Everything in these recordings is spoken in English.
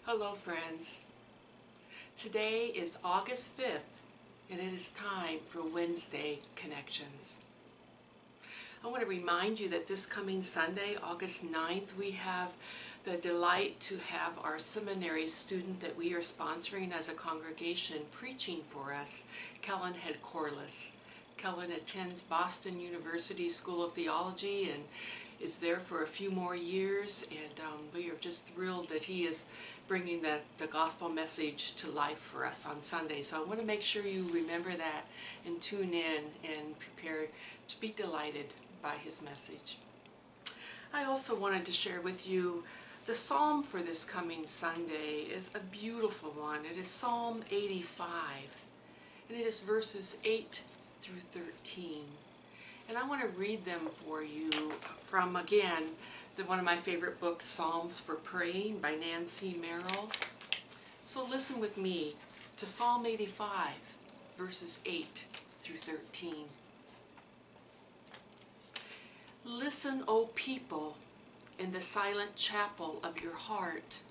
Hello friends. Today is August 5th and it is time for Wednesday Connections. I want to remind you that this coming Sunday, August 9th, we have the delight to have our seminary student that we are sponsoring as a congregation preaching for us, Kellen Head Corliss. Kellen attends Boston University School of Theology and is there for a few more years, and we are just thrilled that he is bringing the gospel message to life for us on Sunday. So I want to make sure you remember that and tune in and prepare to be delighted by his message. I also wanted to share with you the psalm for this coming Sunday is a beautiful one. It is Psalm 85, and it is verses 8 through 13. And I want to read them for you from, again, one of my favorite books, Psalms for Praying by Nancy Merrill. So listen with me to Psalm 85, verses 8 through 13. Listen, O people, in the silent chapel of your heart,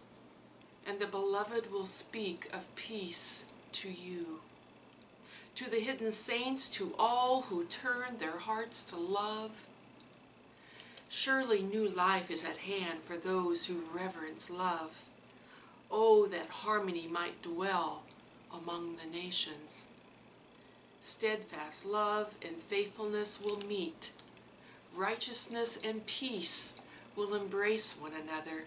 and the beloved will speak of peace to you. To the hidden saints, to all who turn their hearts to love. Surely new life is at hand for those who reverence love. Oh, that harmony might dwell among the nations. Steadfast love and faithfulness will meet. Righteousness and peace will embrace one another.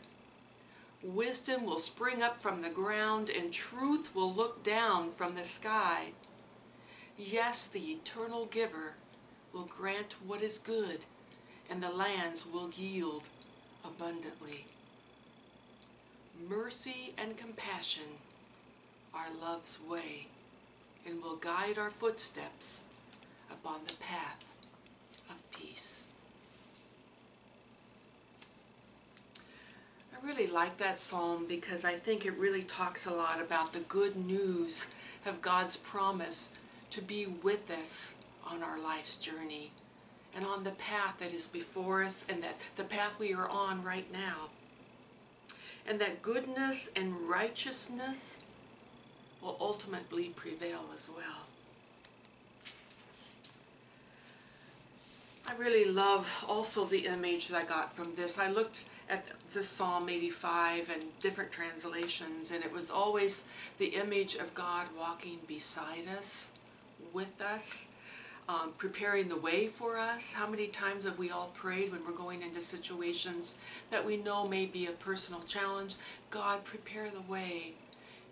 Wisdom will spring up from the ground, and truth will look down from the sky. Yes, the eternal giver will grant what is good, and the lands will yield abundantly. Mercy and compassion are love's way, and will guide our footsteps upon the path of peace. I really like that psalm because I think it really talks a lot about the good news of God's promise to be with us on our life's journey and on the path that is before us, and that the path we are on right now. And that goodness and righteousness will ultimately prevail as well. I really love also the image that I got from this. I looked at this Psalm 85 and different translations, and it was always the image of God walking beside us, with us, preparing the way for us. How many times have we all prayed when we're going into situations that we know may be a personal challenge? God, prepare the way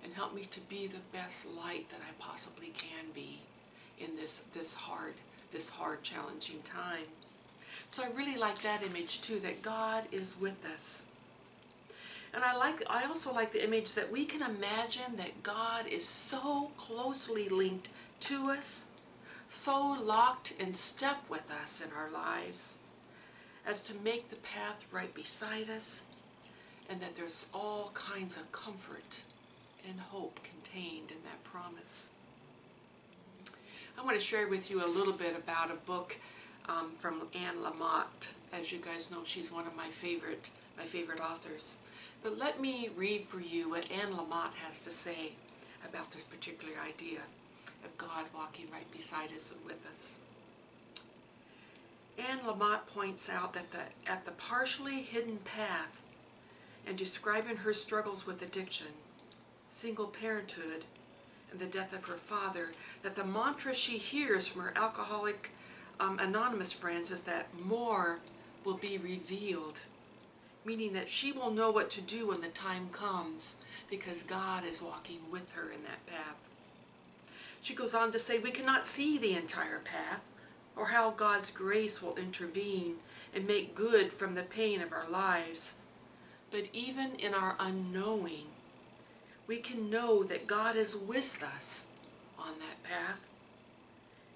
and help me to be the best light that I possibly can be in this hard, challenging time. So I really like that image too, that God is with us. And I also like the image that we can imagine that God is so closely linked to us, so locked in step with us in our lives, as to make the path right beside us, and that there's all kinds of comfort and hope contained in that promise. I want to share with you a little bit about a book from Anne Lamott. As you guys know, she's one of my favorite authors. But let me read for you what Anne Lamott has to say about this particular idea of God walking right beside us and with us. Anne Lamott points out that at the partially hidden path, and describing her struggles with addiction, single parenthood, and the death of her father, that the mantra she hears from her Alcoholic Anonymous friends is that more will be revealed, meaning that she will know what to do when the time comes because God is walking with her in that path. She goes on to say, we cannot see the entire path or how God's grace will intervene and make good from the pain of our lives. But even in our unknowing, we can know that God is with us on that path.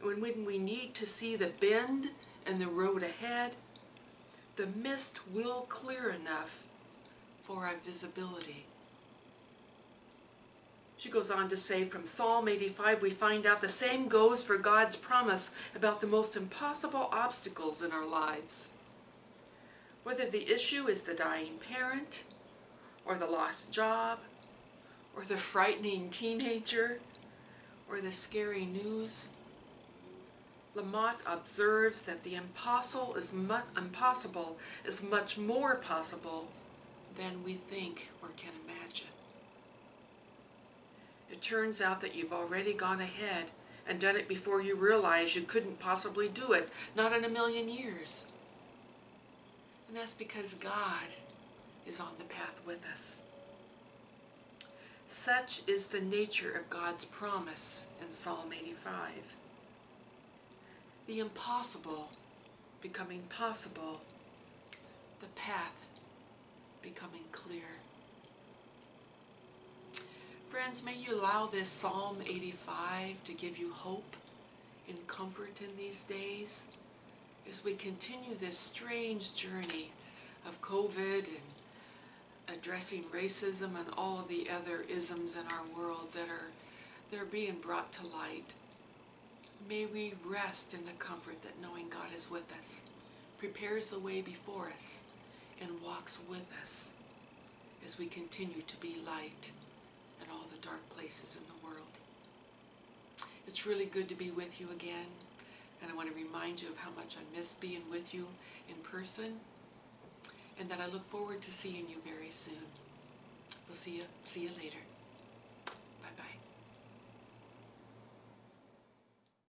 And when we need to see the bend and the road ahead, the mist will clear enough for our visibility. She goes on to say, from Psalm 85, we find out the same goes for God's promise about the most impossible obstacles in our lives. Whether the issue is the dying parent, or the lost job, or the frightening teenager, or the scary news. Lamont observes that the impossible is much more possible than we think or can imagine. It turns out that you've already gone ahead and done it before you realize you couldn't possibly do it, not in a million years. And that's because God is on the path with us. Such is the nature of God's promise in Psalm 85. The impossible becoming possible, the path becoming clear. Friends, may you allow this Psalm 85 to give you hope and comfort in these days as we continue this strange journey of COVID and addressing racism and all of the other isms in our world that are being brought to light. May we rest in the comfort that knowing God is with us, prepares the way before us, and walks with us as we continue to be light in all the dark places in the world. It's really good to be with you again, and I want to remind you of how much I miss being with you in person, and that I look forward to seeing you very soon. We'll see you later.